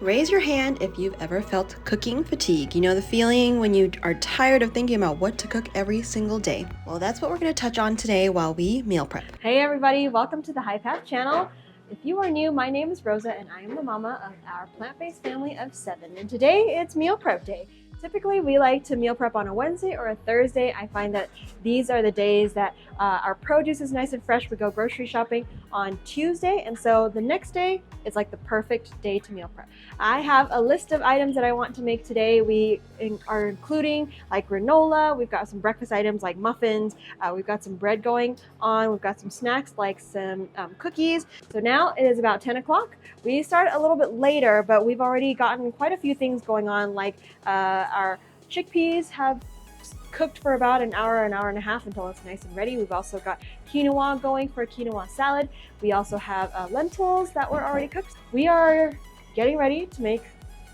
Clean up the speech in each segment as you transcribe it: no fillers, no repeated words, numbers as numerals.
Raise your hand if you've ever felt cooking fatigue. You know the feeling when you are tired of thinking about what to cook every single day. Well, that's what we're going to touch on today while we meal prep. Hey everybody, welcome to the High Path channel. If you are new, my name is Rosa and I am the mama of our plant-based family of 7. And today it's meal prep day. Typically we like to meal prep on a Wednesday or a Thursday. I find that these are the days that our produce is nice and fresh. We go grocery shopping on Tuesday, and so the next day is like the perfect day to meal prep. I have a list of items that I want to make today. We are including like granola, we've got some breakfast items like muffins, we've got some bread going on, we've got some snacks like some cookies. So now it is about 10 o'clock. We start a little bit later, but we've already gotten quite a few things going on, like our chickpeas have cooked for about an hour and a half until it's nice and ready. We've also got quinoa going for a quinoa salad. We also have lentils that were already cooked. We are getting ready to make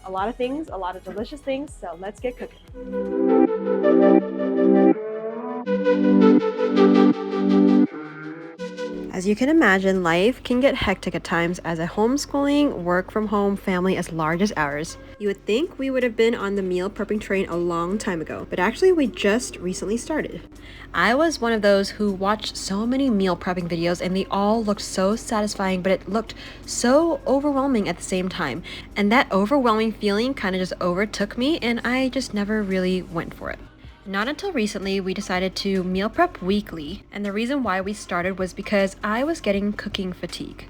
a lot of things, a lot of delicious things, so let's get cooking. As you can imagine, life can get hectic at times as a homeschooling, work from home family as large as ours. You would think we would have been on the meal prepping train a long time ago, but actually we just recently started. I was one of those who watched so many meal prepping videos and they all looked so satisfying, but it looked so overwhelming at the same time. And that overwhelming feeling kind of just overtook me and I just never really went for it. Not until recently we decided to meal prep weekly, and the reason why we started was because I was getting cooking fatigue.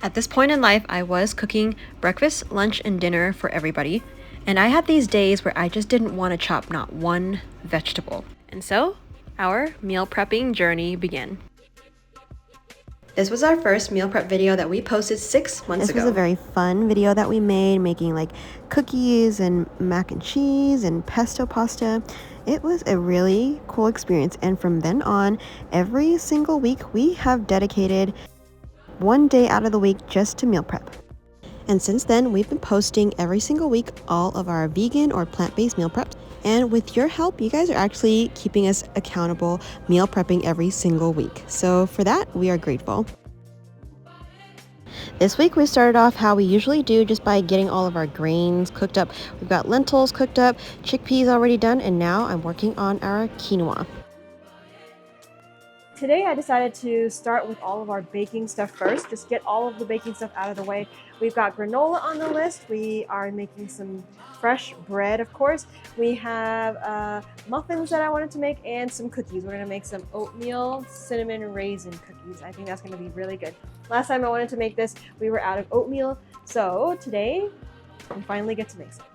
At this point in life, I was cooking breakfast, lunch, and dinner for everybody, and I had these days where I just didn't want to chop not one vegetable. And so, our meal prepping journey began. This was our first meal prep video that we posted 6 months ago. This was a very fun video that we made, making like cookies and mac and cheese and pesto pasta. It was a really cool experience, and from then on, every single week we have dedicated one day out of the week just to meal prep. And since then, we've been posting every single week all of our vegan or plant-based meal preps. And with your help, you guys are actually keeping us accountable meal prepping every single week. So for that, we are grateful. This week we started off how we usually do, just by getting all of our grains cooked up. We've got lentils cooked up, chickpeas already done, and now I'm working on our quinoa. Today I decided to start with all of our baking stuff first, just get all of the baking stuff out of the way. We've got granola on the list. We are making some fresh bread, of course. We have muffins that I wanted to make and some cookies. We're gonna make some oatmeal cinnamon raisin cookies. I think that's gonna be really good. Last time I wanted to make this, we were out of oatmeal. So today, we finally get to make some.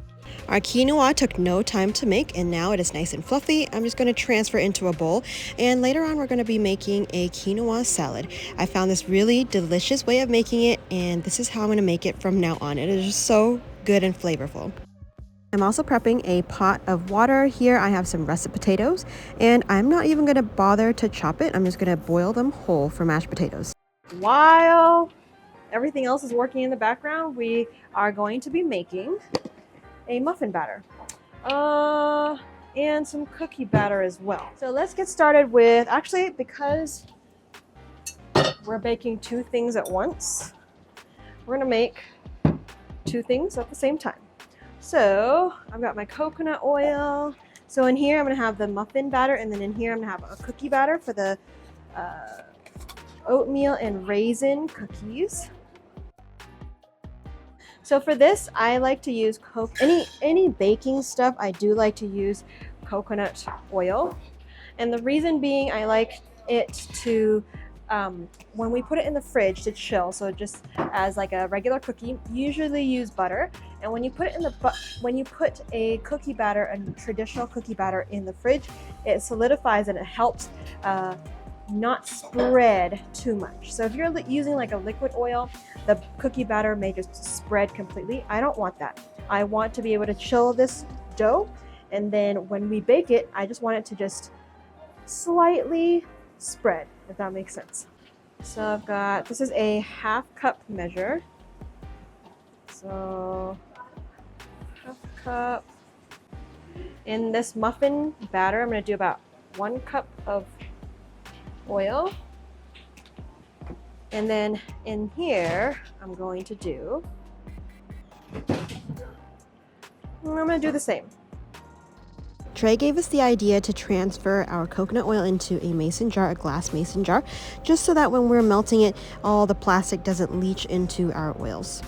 Our quinoa took no time to make, and now it is nice and fluffy. I'm just going to transfer into a bowl, and later on we're going to be making a quinoa salad. I found this really delicious way of making it, and this is how I'm going to make it from now on. It is just so good and flavorful. I'm also prepping a pot of water. Here I have some russet potatoes, and I'm not even going to bother to chop it. I'm just going to boil them whole for mashed potatoes. While everything else is working in the background, we are going to be making a muffin batter and some cookie batter as well. So let's get started with, actually, because we're baking 2 things at once, we're gonna make 2 things at the same time. So I've got my coconut oil. So in here I'm gonna have the muffin batter, and then in here I'm gonna have a cookie batter for the oatmeal and raisin cookies. So for this, I like to use any baking stuff. I do like to use coconut oil, and the reason being, I like it to when we put it in the fridge to chill. So just as like a regular cookie, usually use butter. And when you put it in when you put a cookie batter, a traditional cookie batter, in the fridge, it solidifies and it helps not spread too much. So if you're using like a liquid oil, the cookie batter may just spread completely. I don't want that. I want to be able to chill this dough, and then when we bake it, I just want it to just slightly spread, if that makes sense. So I've got, this is a 1/2 cup measure. So 1/2 cup. In this muffin batter, I'm gonna do about 1 cup of oil. And then in here, I'm going to do I'm gonna do the same. Trey gave us the idea to transfer our coconut oil into a mason jar, a glass mason jar, just so that when we're melting it, all the plastic doesn't leach into our oils.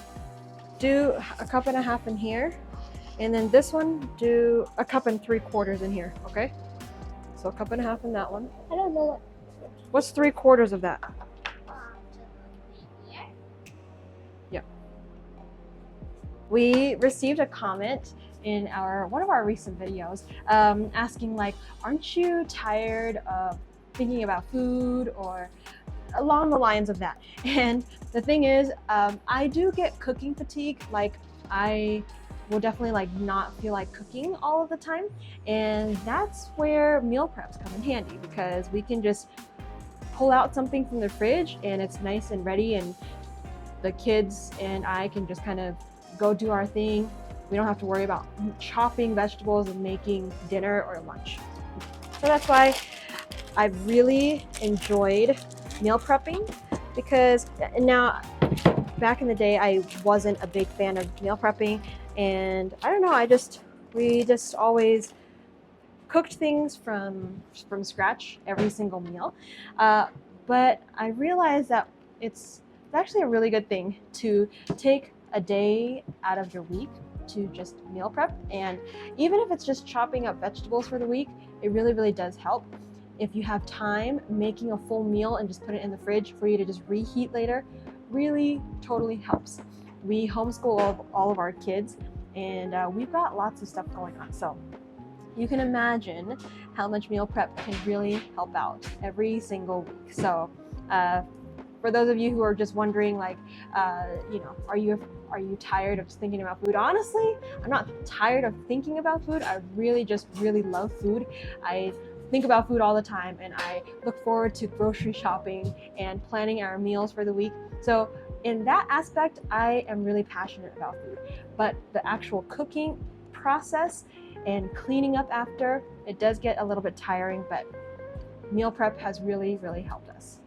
Do a cup and a half in here, and then this one, do a cup and 3/4 in here, okay? So a cup and a half in that one. I don't know what. What's 3/4 of that? Yeah. We received a comment in one of our recent videos asking like, aren't you tired of thinking about food, or along the lines of that. And the thing is, I do get cooking fatigue. Like, I will definitely like not feel like cooking all of the time, and that's where meal preps come in handy, because we can just pull out something from the fridge and it's nice and ready, and the kids and I can just kind of go do our thing. We don't have to worry about chopping vegetables and making dinner or lunch. So that's why I've really enjoyed meal prepping, because now, back in the day, I wasn't a big fan of meal prepping, and I don't know, we just always cooked things from scratch every single meal. But I realized that it's actually a really good thing to take a day out of your week to just meal prep. And even if it's just chopping up vegetables for the week, it really, really does help. If you have time, making a full meal and just put it in the fridge for you to just reheat later really totally helps. We homeschool all of our kids, and we've got lots of stuff going on. So you can imagine how much meal prep can really help out every single week. So for those of you who are just wondering, like, are you tired of thinking about food? Honestly, I'm not tired of thinking about food. I really love food. I think about food all the time, and I look forward to grocery shopping and planning our meals for the week. So in that aspect, I am really passionate about food. But the actual cooking process and cleaning up after, it does get a little bit tiring, but meal prep has really, really helped us.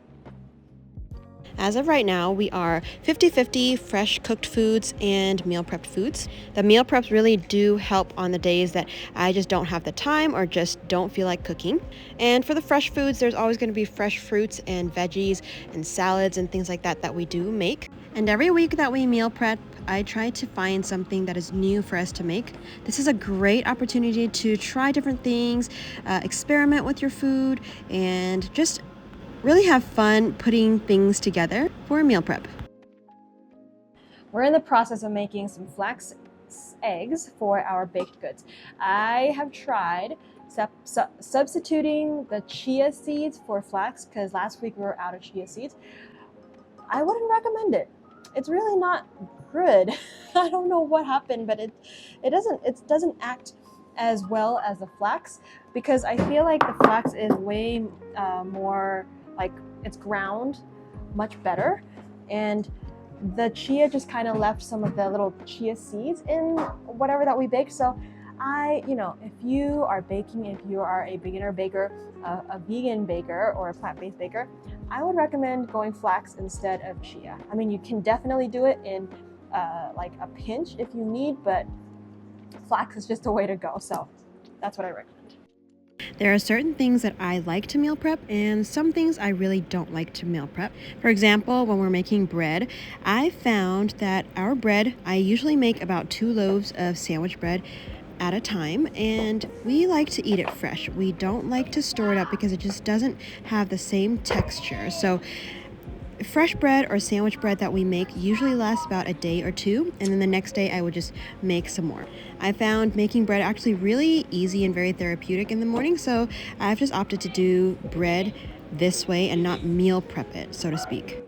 As of right now, we are 50-50 fresh cooked foods and meal prepped foods. The meal preps really do help on the days that I just don't have the time or just don't feel like cooking. And for the fresh foods, there's always going to be fresh fruits and veggies and salads and things like that we do make. And every week that we meal prep, I try to find something that is new for us to make. This is a great opportunity to try different things, experiment with your food, and just really have fun putting things together for a meal prep. We're in the process of making some flax eggs for our baked goods. I have tried substituting the chia seeds for flax, because last week we were out of chia seeds. I wouldn't recommend it. It's really not good. I don't know what happened, but it doesn't act as well as the flax, because I feel like the flax is way more like, it's ground much better, and the chia just kind of left some of the little chia seeds in whatever that we baked. So if you are baking, if you are a beginner baker, a vegan baker, or a plant-based baker, I would recommend going flax instead of chia. I mean, you can definitely do it in like a pinch if you need, but flax is just the way to go. So that's what I recommend. There are certain things that I like to meal prep and some things I really don't like to meal prep. For example, when we're making bread, I found that our bread, I usually make about 2 loaves of sandwich bread at a time, and we like to eat it fresh. We don't like to store it up because it just doesn't have the same texture. So fresh bread or sandwich bread that we make usually lasts about a day or two, and then the next day I would just make some more. I found making bread actually really easy and very therapeutic in the morning, so I've just opted to do bread this way and not meal prep it, so to speak.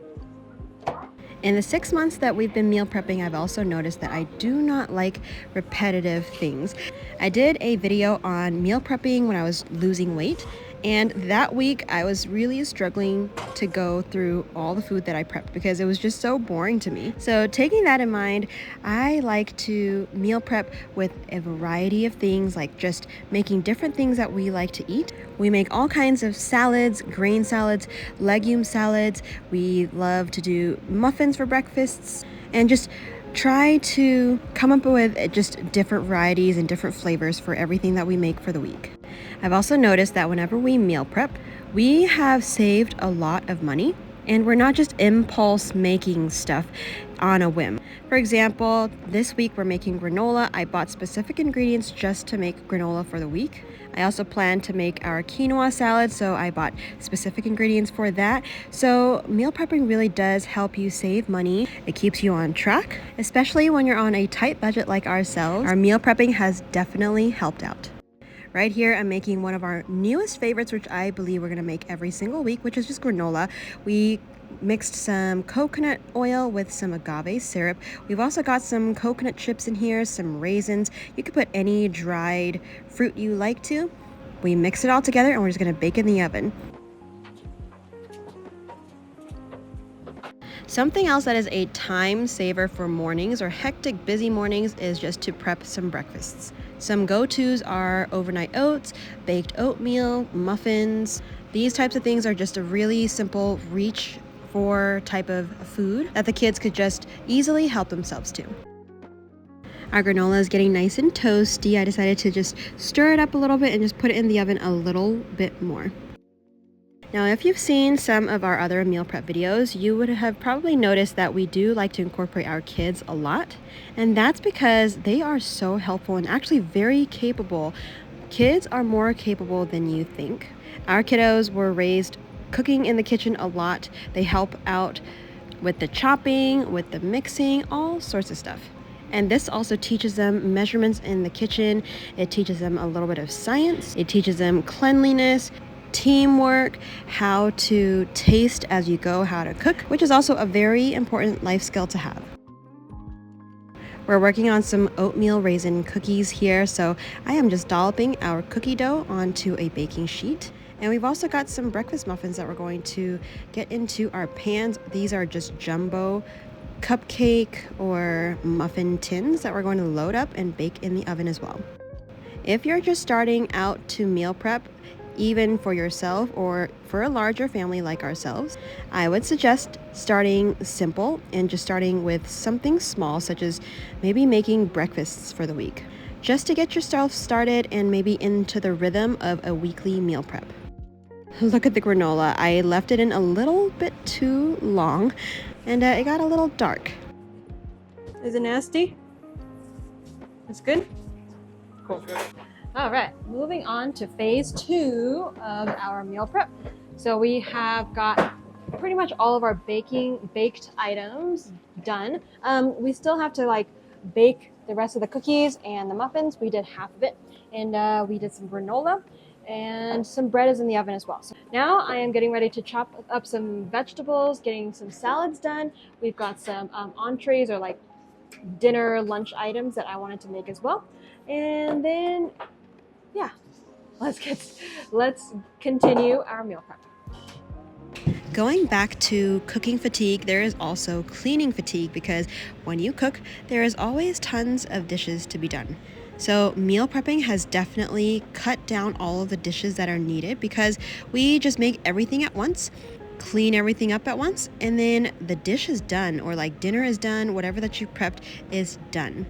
In the 6 months that we've been meal prepping, I've also noticed that I do not like repetitive things. I did a video on meal prepping when I was losing weight, and that week I was really struggling to go through all the food that I prepped because it was just so boring to me. So taking that in mind, I like to meal prep with a variety of things, like just making different things that we like to eat. We make all kinds of salads, grain salads, legume salads. We love to do muffins for breakfasts, and just try to come up with just different varieties and different flavors for everything that we make for the week. I've also noticed that whenever we meal prep, we have saved a lot of money, and we're not just impulse making stuff on a whim. For example, this week we're making granola. I bought specific ingredients just to make granola for the week. I also plan to make our quinoa salad, so I bought specific ingredients for that. So meal prepping really does help you save money. It keeps you on track, especially when you're on a tight budget like ourselves. Our meal prepping has definitely helped out. Right here, I'm making one of our newest favorites, which I believe we're gonna make every single week, which is just granola. We mixed some coconut oil with some agave syrup. We've also got some coconut chips in here, some raisins. You could put any dried fruit you like to. We mix it all together and we're just gonna bake in the oven. Something else that is a time saver for mornings or hectic busy mornings is just to prep some breakfasts. Some go-tos are overnight oats, baked oatmeal, muffins. These types of things are just a really simple reach for type of food that the kids could just easily help themselves to. Our granola is getting nice and toasty. I decided to just stir it up a little bit and just put it in the oven a little bit more. Now, if you've seen some of our other meal prep videos, you would have probably noticed that we do like to incorporate our kids a lot. And that's because they are so helpful and actually very capable. Kids are more capable than you think. Our kiddos were raised cooking in the kitchen a lot. They help out with the chopping, with the mixing, all sorts of stuff. And this also teaches them measurements in the kitchen. It teaches them a little bit of science. It teaches them cleanliness, teamwork, how to taste as you go, how to cook, which is also a very important life skill to have. We're working on some oatmeal raisin cookies here, so I am just dolloping our cookie dough onto a baking sheet. And we've also got some breakfast muffins that we're going to get into our pans. These are just jumbo cupcake or muffin tins that we're going to load up and bake in the oven as well. If you're just starting out to meal prep, even for yourself or for a larger family like ourselves, I would suggest starting simple and just starting with something small, such as maybe making breakfasts for the week, just to get yourself started and maybe into the rhythm of a weekly meal prep. Look at the granola. I left it in a little bit too long and it got a little dark. Is it nasty? It's good? Cool. All right, moving on to phase 2 of our meal prep. So we have got pretty much all of our baked items done. We still have to bake the rest of the cookies and the muffins. We did half of it, and we did some granola, and some bread is in the oven as well. So now I am getting ready to chop up some vegetables, getting some salads done. We've got some entrees or dinner lunch items that I wanted to make as well. And then yeah, let's continue our meal prep. Going back to cooking fatigue, there is also cleaning fatigue, because when you cook, there is always tons of dishes to be done. So meal prepping has definitely cut down all of the dishes that are needed, because we just make everything at once, clean everything up at once, and then the dish is done, or dinner is done, whatever that you prepped is done.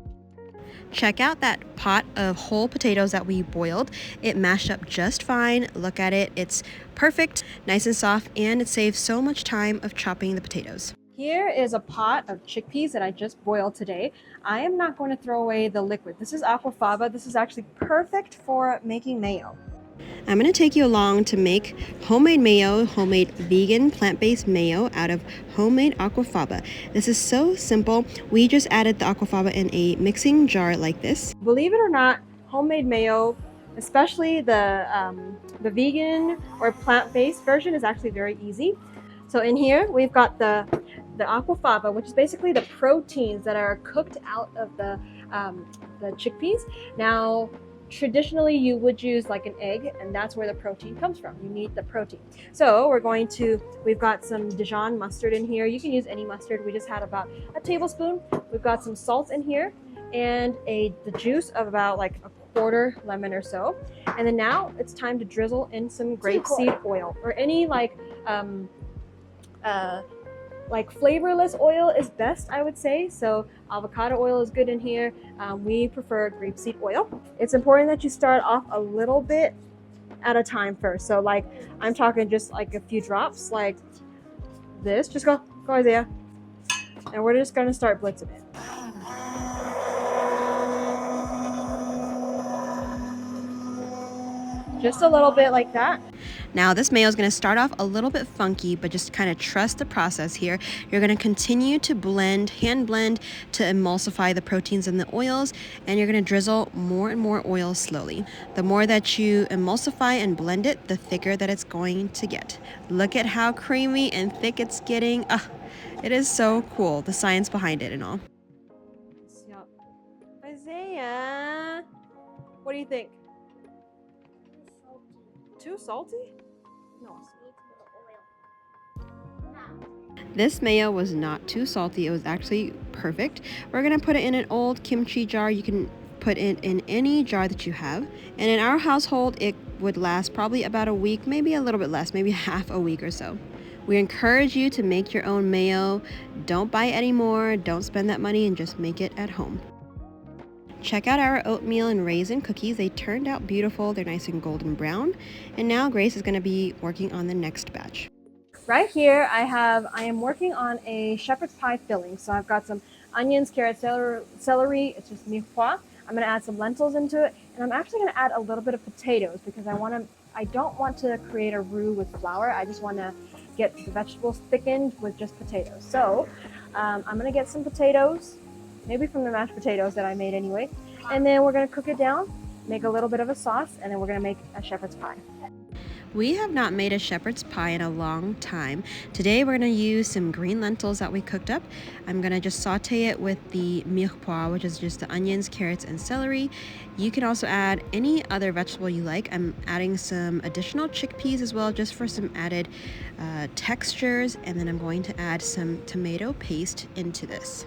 Check out that pot of whole potatoes that we boiled. It mashed up just fine. Look at it. It's perfect, nice and soft, and it saves so much time of chopping the potatoes. Here is a pot of chickpeas that I just boiled today. I am not going to throw away the liquid. This is aquafaba. This is actually perfect for making mayo. I'm going to take you along to make homemade mayo, homemade vegan plant-based mayo out of homemade aquafaba. This is so simple. We just added the aquafaba in a mixing jar like this. Believe it or not, homemade mayo, especially the vegan or plant-based version, is actually very easy. So in here we've got the aquafaba, which is basically the proteins that are cooked out of the chickpeas. Now, traditionally you would use an egg, and that's where the protein comes from. You need the protein. So we've got some Dijon mustard in here. You can use any mustard. We just had about a tablespoon. We've got some salt in here, and the juice of about a quarter lemon or so. And then now it's time to drizzle in some grapeseed oil, or any like flavorless oil is best, I would say. So avocado oil is good in here. We prefer grapeseed oil. It's important that you start off a little bit at a time first. So like I'm talking just like a few drops like this. Just go Isaiah. And we're just gonna start blitzing it. Just a little bit like that. Now this mayo is going to start off a little bit funky, but just kind of trust the process here. You're going to continue to blend, hand blend to emulsify the proteins and the oils, and you're going to drizzle more and more oil slowly. The more that you emulsify and blend it, the thicker that it's going to get. Look at how creamy and thick it's getting. It is so cool, the science behind it and all. Yep. Isaiah, what do you think? Too salty? No. This mayo was not too salty. It was actually perfect. We're gonna put it in an old kimchi jar. You can put it in any jar that you have. And in our household, it would last probably about a week, maybe a little bit less, maybe half a week or so. We encourage you to make your own mayo. Don't buy it anymore. Don't spend that money and just make it at home. Check out our oatmeal and raisin cookies. They turned out beautiful. They're nice and golden brown. And now Grace is going to be working on the next batch. Right here I am working on a shepherd's pie filling. So I've got some onions, carrots, celery. It's just mirepoix. I'm going to add some lentils into it, and I'm actually going to add a little bit of potatoes because I don't want to create a roux with flour. I just want to get the vegetables thickened with just potatoes. So I'm going to get some potatoes, maybe from the mashed potatoes that I made anyway. And then we're going to cook it down, make a little bit of a sauce, and then we're going to make a shepherd's pie. We have not made a shepherd's pie in a long time. Today we're going to use some green lentils that we cooked up. I'm going to just saute it with the mirepoix, which is just the onions, carrots, and celery. You can also add any other vegetable you like. I'm adding some additional chickpeas as well, just for some added textures. And then I'm going to add some tomato paste into this.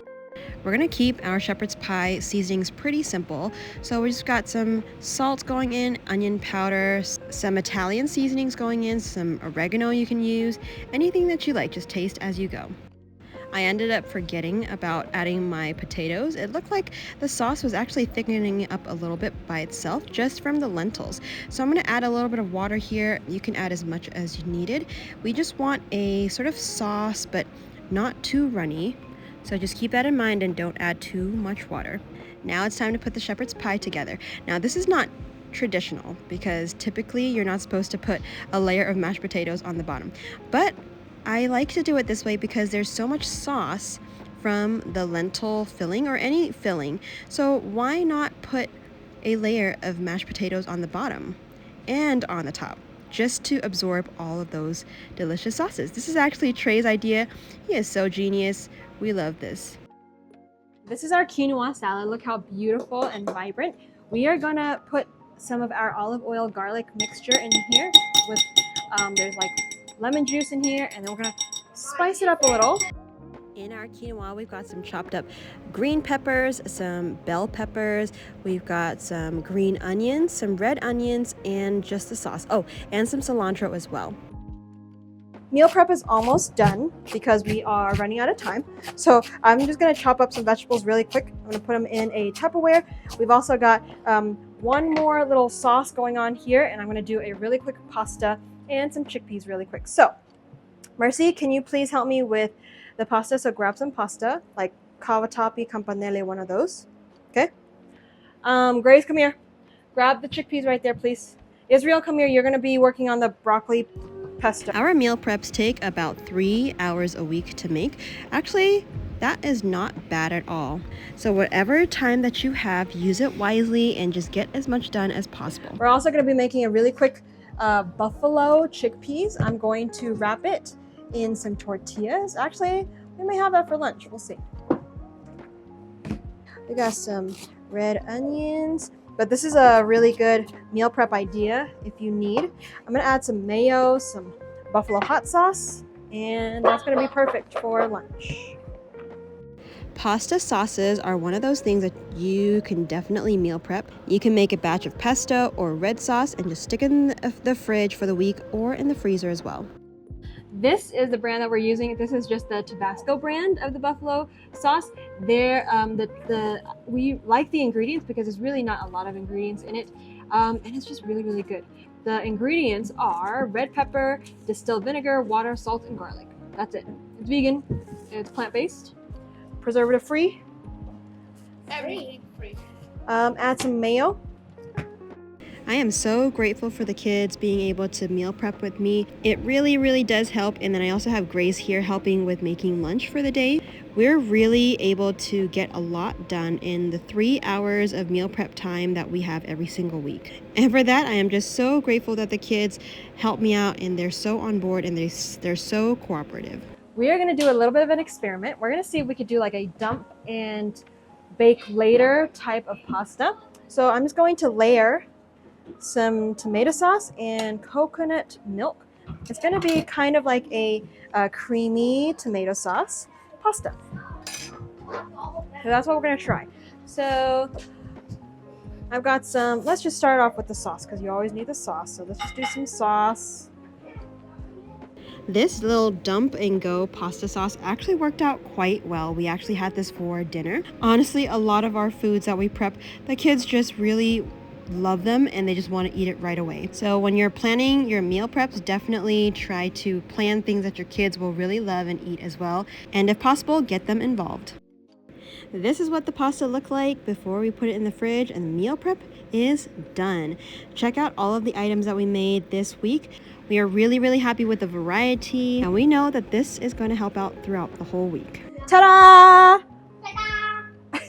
We're going to keep our shepherd's pie seasonings pretty simple. So we just got some salt going in, onion powder, some Italian seasonings going in, some oregano you can use, anything that you like, just taste as you go. I ended up forgetting about adding my potatoes. It looked like the sauce was actually thickening up a little bit by itself just from the lentils. So I'm going to add a little bit of water here. You can add as much as you needed. We just want a sort of sauce, but not too runny. So just keep that in mind and don't add too much water. Now it's time to put the shepherd's pie together. Now this is not traditional because typically you're not supposed to put a layer of mashed potatoes on the bottom. But I like to do it this way because there's so much sauce from the lentil filling or any filling. So why not put a layer of mashed potatoes on the bottom and on the top, just to absorb all of those delicious sauces. This is actually Trey's idea. He is so genius. We love this. This is our quinoa salad. Look how beautiful and vibrant. We are gonna put some of our olive oil garlic mixture in here with, there's like lemon juice in here, and then we're gonna spice it up a little. In our quinoa, we've got some chopped up green peppers, some bell peppers, we've got some green onions, some red onions, and just the sauce. Oh, and some cilantro as well. Meal prep is almost done because we are running out of time. So I'm just gonna chop up some vegetables really quick. I'm gonna put them in a Tupperware. We've also got one more little sauce going on here, and I'm gonna do a really quick pasta and some chickpeas really quick. So, Mercy, can you please help me with the pasta? So grab some pasta, like cavatappi, campanelle, one of those. Okay. Grace, come here. Grab the chickpeas right there, please. Israel, come here. You're gonna be working on the broccoli pesto. Our meal preps take about 3 hours a week to make. Actually, that is not bad at all. So whatever time that you have, use it wisely and just get as much done as possible. We're also going to be making a really quick buffalo chickpeas. I'm going to wrap it in some tortillas. Actually, we may have that for lunch. We'll see. We got some red onions. But this is a really good meal prep idea if you need. I'm going to add some mayo, some buffalo hot sauce, and that's going to be perfect for lunch. Pasta sauces are one of those things that you can definitely meal prep. You can make a batch of pesto or red sauce and just stick it in the fridge for the week or in the freezer as well. This is the brand that we're using. This is just the Tabasco brand of the buffalo sauce. We like the ingredients because there's really not a lot of ingredients in it, and it's just really, really good. The ingredients are red pepper, distilled vinegar, water, salt, and garlic. That's it. It's vegan, it's plant-based, preservative-free. Everything free. Add some mayo. I am so grateful for the kids being able to meal prep with me. It really, really does help. And then I also have Grace here helping with making lunch for the day. We're really able to get a lot done in the 3 hours of meal prep time that we have every single week. And for that, I am just so grateful that the kids help me out and they're so on board and they're so cooperative. We are going to do a little bit of an experiment. We're going to see if we could do like a dump and bake later type of pasta. So I'm just going to layer some tomato sauce and coconut milk. It's going to be kind of like a creamy tomato sauce pasta. So that's what we're going to try. So I've got some, let's just start off with the sauce because you always need the sauce. So let's just do some sauce. This little dump and go pasta sauce actually worked out quite well. We actually had this for dinner. Honestly, a lot of our foods that we prep, the kids just really love them and they just want to eat it right away. So when you're planning your meal preps, definitely try to plan things that your kids will really love and eat as well. And if possible, get them involved. This is what the pasta looked like before we put it in the fridge, and the meal prep is done. Check out all of the items that we made this week. We are really, really happy with the variety, and we know that this is going to help out throughout the whole week. Ta-da! Ta-da!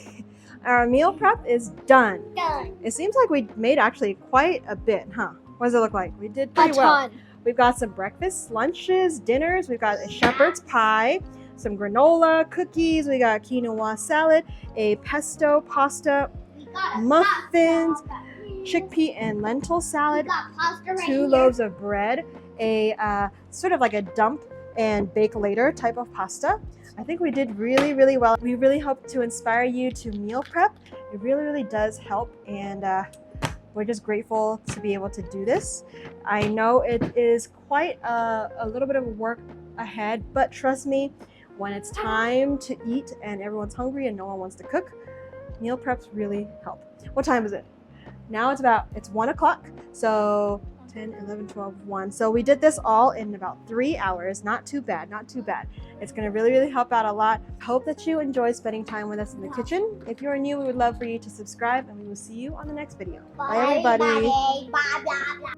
Our meal prep is done. Done. It seems like we made actually quite a bit, huh? What does it look like? We did pretty well. We've got some breakfasts, lunches, dinners. We've got a shepherd's pie, some granola, cookies. We got quinoa salad, a pesto pasta, muffins, chickpea and lentil salad, 2 loaves of bread, a sort of like a dump and bake later type of pasta. I think we did really, really well. We really hope to inspire you to meal prep. It really, really does help, and we're just grateful to be able to do this. I know it is quite a little bit of work ahead, but trust me, when it's time to eat and everyone's hungry and no one wants to cook, meal preps really help. What time is it? Now it's 1 o'clock. So 10, 11, 12, 1. So we did this all in about 3 hours. Not too bad, not too bad. It's going to really, really help out a lot. Hope that you enjoy spending time with us in the kitchen. If you're new, we would love for you to subscribe, and we will see you on the next video. Bye everybody. Bye, bye, bye.